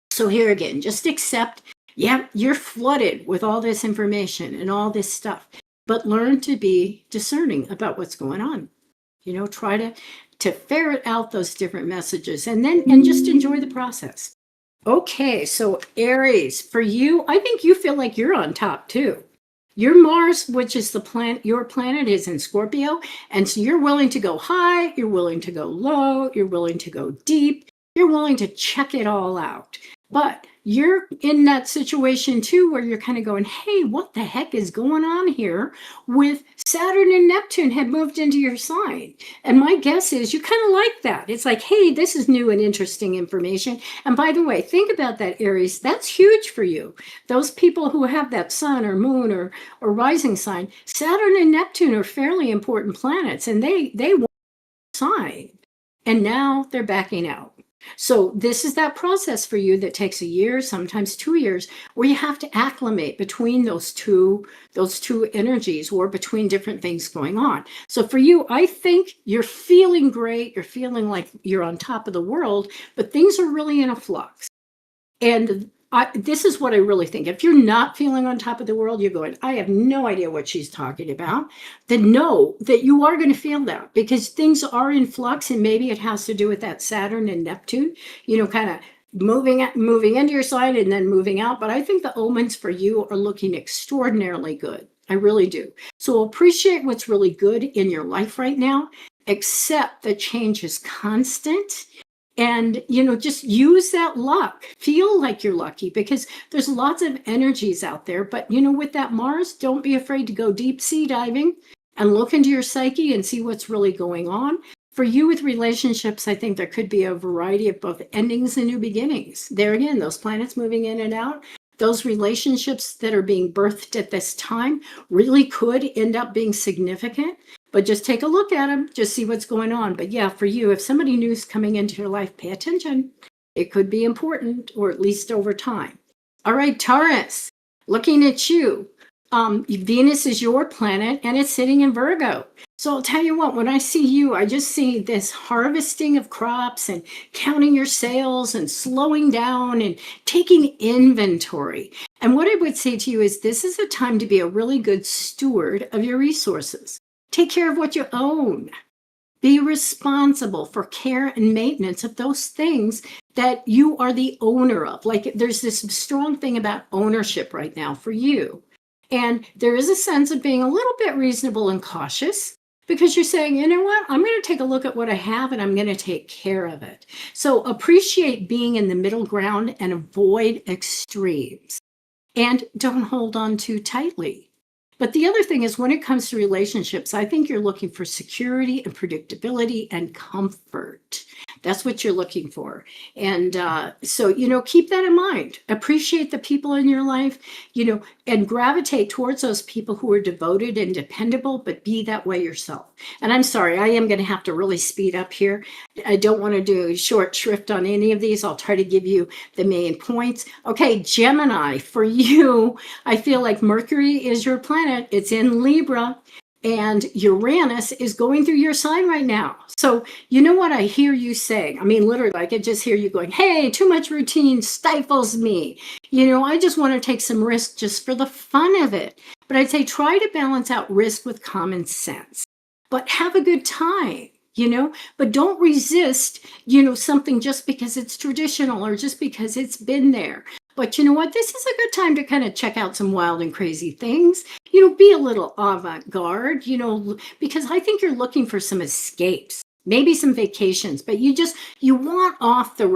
So here again, just accept, you're flooded with all this information and all this stuff, but learn to be discerning about what's going on. Try to ferret out those different messages and just enjoy the process. Okay, so Aries, for you, I think you feel like you're on top too. Your Mars, which is your planet, is in Scorpio, and so you're willing to go high, you're willing to go low, you're willing to go deep, you're willing to check it all out. But you're in that situation too where you're kind of going, hey, what the heck is going on here with Saturn and Neptune had moved into your sign? And my guess is you kind of like that. It's like, hey, this is new and interesting information. And by the way, think about that, Aries. That's huge for you. Those people who have that sun or moon or rising sign, Saturn and Neptune are fairly important planets, and they want sign. And now they're backing out. So this is that process for you that takes a year, sometimes 2 years, where you have to acclimate between those two energies or between different things going on. So for you, I think you're feeling great. You're feeling like you're on top of the world, but things are really in a flux. And this is what I really think. If you're not feeling on top of the world, you're going, I have no idea what she's talking about. Then know that you are going to feel that because things are in flux, and maybe it has to do with that Saturn and Neptune, kind of moving into your sign and then moving out. But I think the omens for you are looking extraordinarily good. I really do. So appreciate what's really good in your life right now. Accept that change is constant. And, just use that luck. Feel like you're lucky because there's lots of energies out there. But, with that Mars, don't be afraid to go deep sea diving and look into your psyche and see what's really going on. For you with relationships, I think there could be a variety of both endings and new beginnings. There again, those planets moving in and out, those relationships that are being birthed at this time really could end up being significant. But just take a look at them, just see what's going on. But yeah, for you, if somebody new is coming into your life, pay attention. It could be important, or at least over time. All right, Taurus, looking at you. Venus is your planet and it's sitting in Virgo. So I'll tell you what, when I see you, I just see this harvesting of crops and counting your sales and slowing down and taking inventory. And what I would say to you is this is a time to be a really good steward of your resources. Take care of what you own. Be responsible for care and maintenance of those things that you are the owner of. Like there's this strong thing about ownership right now for you. And there is a sense of being a little bit reasonable and cautious because you're saying, you know what, I'm going to take a look at what I have and I'm going to take care of it. So appreciate being in the middle ground and avoid extremes. And don't hold on too tightly. But the other thing is when it comes to relationships, I think you're looking for security and predictability and comfort. That's what you're looking for. And so, keep that in mind. Appreciate the people in your life, and gravitate towards those people who are devoted and dependable, but be that way yourself. And I'm sorry, I am going to have to really speed up here. I don't want to do a short shrift on any of these. I'll try to give you the main points. Okay, Gemini, for you, I feel like Mercury is your planet. It's in Libra. And Uranus is going through your sign right now. So you know what I hear you saying? I mean, literally, I could just hear you going, hey, too much routine stifles me. I just want to take some risk just for the fun of it. But I'd say try to balance out risk with common sense. But have a good time. But don't resist, something just because it's traditional or just because it's been there. But you know what? This is a good time to kind of check out some wild and crazy things. Be a little avant-garde, because I think you're looking for some escapes, maybe some vacations, but you want off the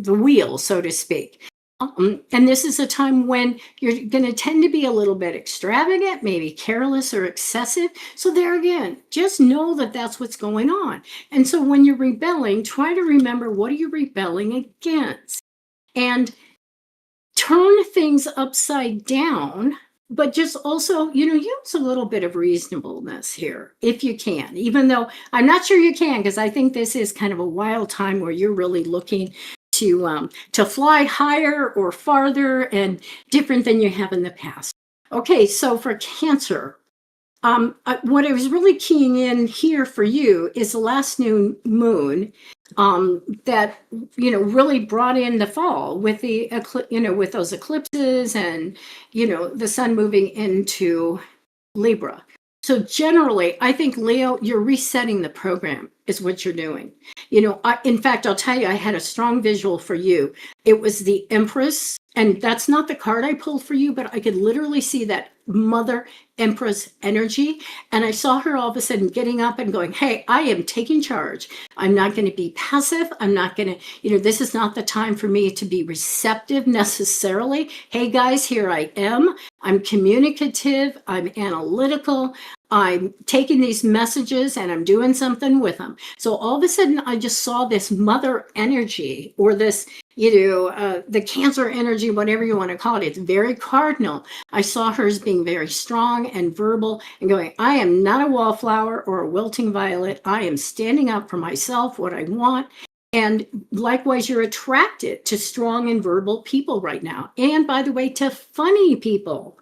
wheel, so to speak. And this is a time when you're going to tend to be a little bit extravagant, maybe careless or excessive. So there again, just know that that's what's going on. And so when you're rebelling, try to remember what are you rebelling against? And turn things upside down, but just also, use a little bit of reasonableness here if you can, even though I'm not sure you can, because I think this is kind of a wild time where you're really looking to fly higher or farther and different than you have in the past. Okay, so for Cancer, what I was really keying in here for you is the last new moon that really brought in the fall with the with those eclipses and the sun moving into Libra. So generally, I think Leo, you're resetting the program is what you're doing. In fact, I'll tell you, I had a strong visual for you. It was the Empress, and that's not the card I pulled for you, but I could literally see that Mother Empress energy. And I saw her all of a sudden getting up and going, hey, I am taking charge. I'm not going to be passive. I'm not going to, this is not the time for me to be receptive necessarily. Hey guys, here I am. I'm communicative. I'm analytical. I'm taking these messages and I'm doing something with them. So all of a sudden, I just saw this mother energy or this, the Cancer energy, whatever you want to call it. It's very cardinal. I saw her as being very strong and verbal and going, I am not a wallflower or a wilting violet. I am standing up for myself, what I want. And likewise, you're attracted to strong and verbal people right now. And by the way, to funny people.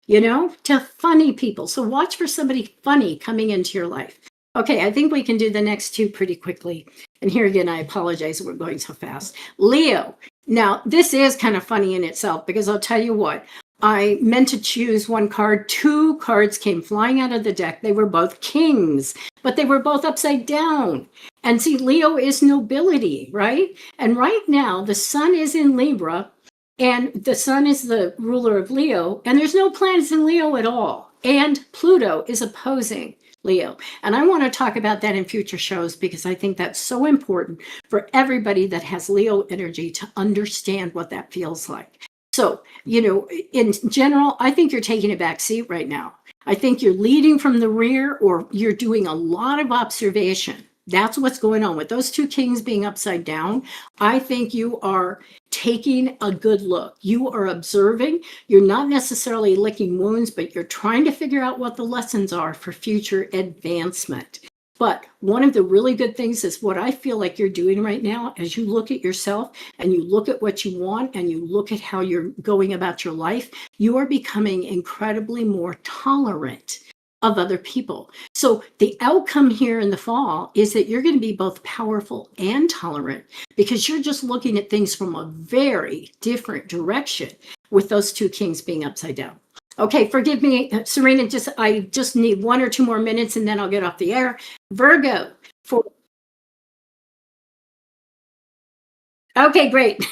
To funny people. So watch for somebody funny coming into your life. Okay, I think we can do the next two pretty quickly. And here again, I apologize that we're going so fast. Leo. Now, this is kind of funny in itself because I'll tell you what. I meant to choose one card. Two cards came flying out of the deck. They were both kings, but they were both upside down. And see, Leo is nobility, right? And right now, the sun is in Libra. And the sun is the ruler of Leo, and there's no planets in Leo at all. And Pluto is opposing Leo. And I want to talk about that in future shows because I think that's so important for everybody that has Leo energy to understand what that feels like. So, in general, I think you're taking a back seat right now. I think you're leading from the rear or you're doing a lot of observation. That's what's going on with those two kings being upside down. I think you are taking a good look. You are observing. You're not necessarily licking wounds, but you're trying to figure out what the lessons are for future advancement. But one of the really good things is what I feel like you're doing right now, as you look at yourself and you look at what you want and you look at how you're going about your life, you are becoming incredibly more tolerant of other people. So the outcome here in the fall is that you're going to be both powerful and tolerant because you're just looking at things from a very different direction with those two kings being upside down. Okay, forgive me, Serena, I just need 1 or 2 more minutes and then I'll get off the air. Virgo, for okay, great.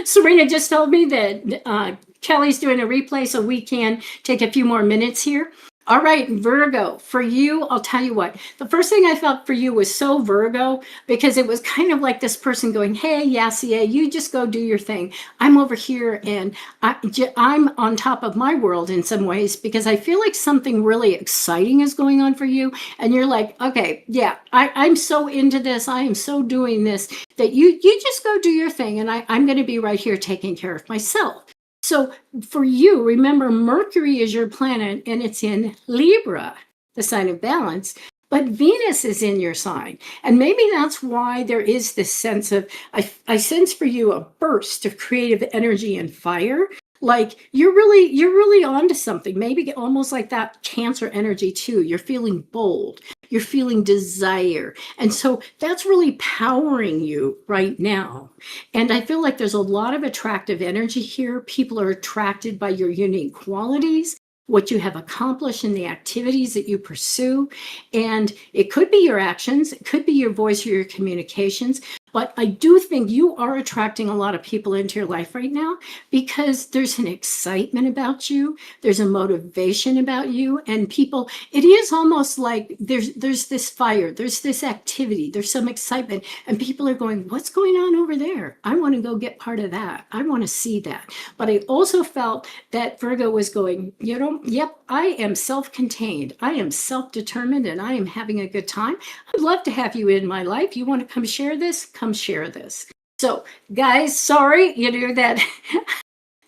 Serena just told me that Kelly's doing a replay, so we can take a few more minutes here. All right, Virgo, for you, I'll tell you what, the first thing I felt for you was so Virgo because it was kind of like this person going, hey, Yassier, you just go do your thing. I'm over here and I'm on top of my world in some ways because I feel like something really exciting is going on for you. And you're like, okay, yeah, I'm so into this. I am so doing this that you just go do your thing. And I'm going to be right here taking care of myself. So for you, remember, Mercury is your planet and it's in Libra, the sign of balance, but Venus is in your sign. And maybe that's why there is this sense of, I sense for you a burst of creative energy and fire. Like you're really onto something, maybe almost like that Cancer energy too. You're feeling bold. You're feeling desire. And so that's really powering you right now. And I feel like there's a lot of attractive energy here. People are attracted by your unique qualities, what you have accomplished in the activities that you pursue. And it could be your actions, it could be your voice or your communications. But I do think you are attracting a lot of people into your life right now because there's an excitement about you. There's a motivation about you. And people, it is almost like there's this fire, there's this activity, there's some excitement. And people are going, what's going on over there? I want to go get part of that. I want to see that. But I also felt that Virgo was going, yep, I am self-contained. I am self-determined and I am having a good time. I'd love to have you in my life. You want to come share this? Come share this. So guys, sorry,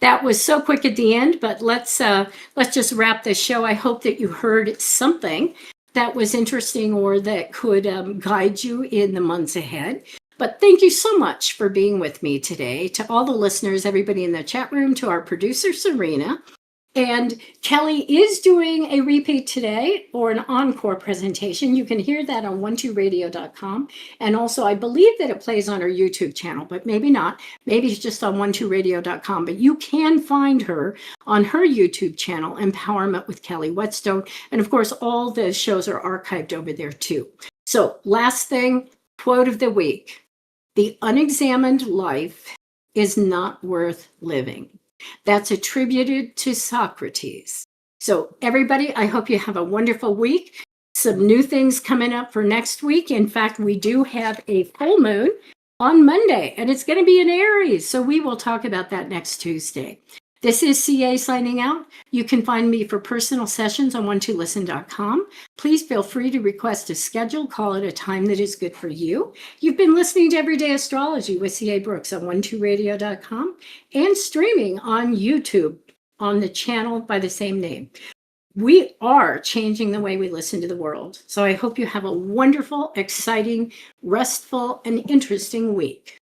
that was so quick at the end, but let's just wrap this show. I hope that you heard something that was interesting or that could guide you in the months ahead. But thank you so much for being with me today. To all the listeners, everybody in the chat room, to our producer, Serena. And Kelly is doing a repeat today or an encore presentation. You can hear that on 12radio.com. And also, I believe that it plays on her YouTube channel, but maybe not. Maybe it's just on 12radio.com. But you can find her on her YouTube channel, Empowerment with Kelly Whetstone. And of course, all the shows are archived over there too. So last thing, quote of the week. The unexamined life is not worth living. That's attributed to Socrates. So everybody, I hope you have a wonderful week. Some new things coming up for next week. In fact, we do have a full moon on Monday, and it's going to be in Aries. So we will talk about that next Tuesday. This is CA signing out. You can find me for personal sessions on 12listen.com. Please feel free to request a schedule. Call it a time that is good for you. You've been listening to Everyday Astrology with CA Brooks on 12radio.com and streaming on YouTube on the channel by the same name. We are changing the way we listen to the world. So I hope you have a wonderful, exciting, restful, and interesting week.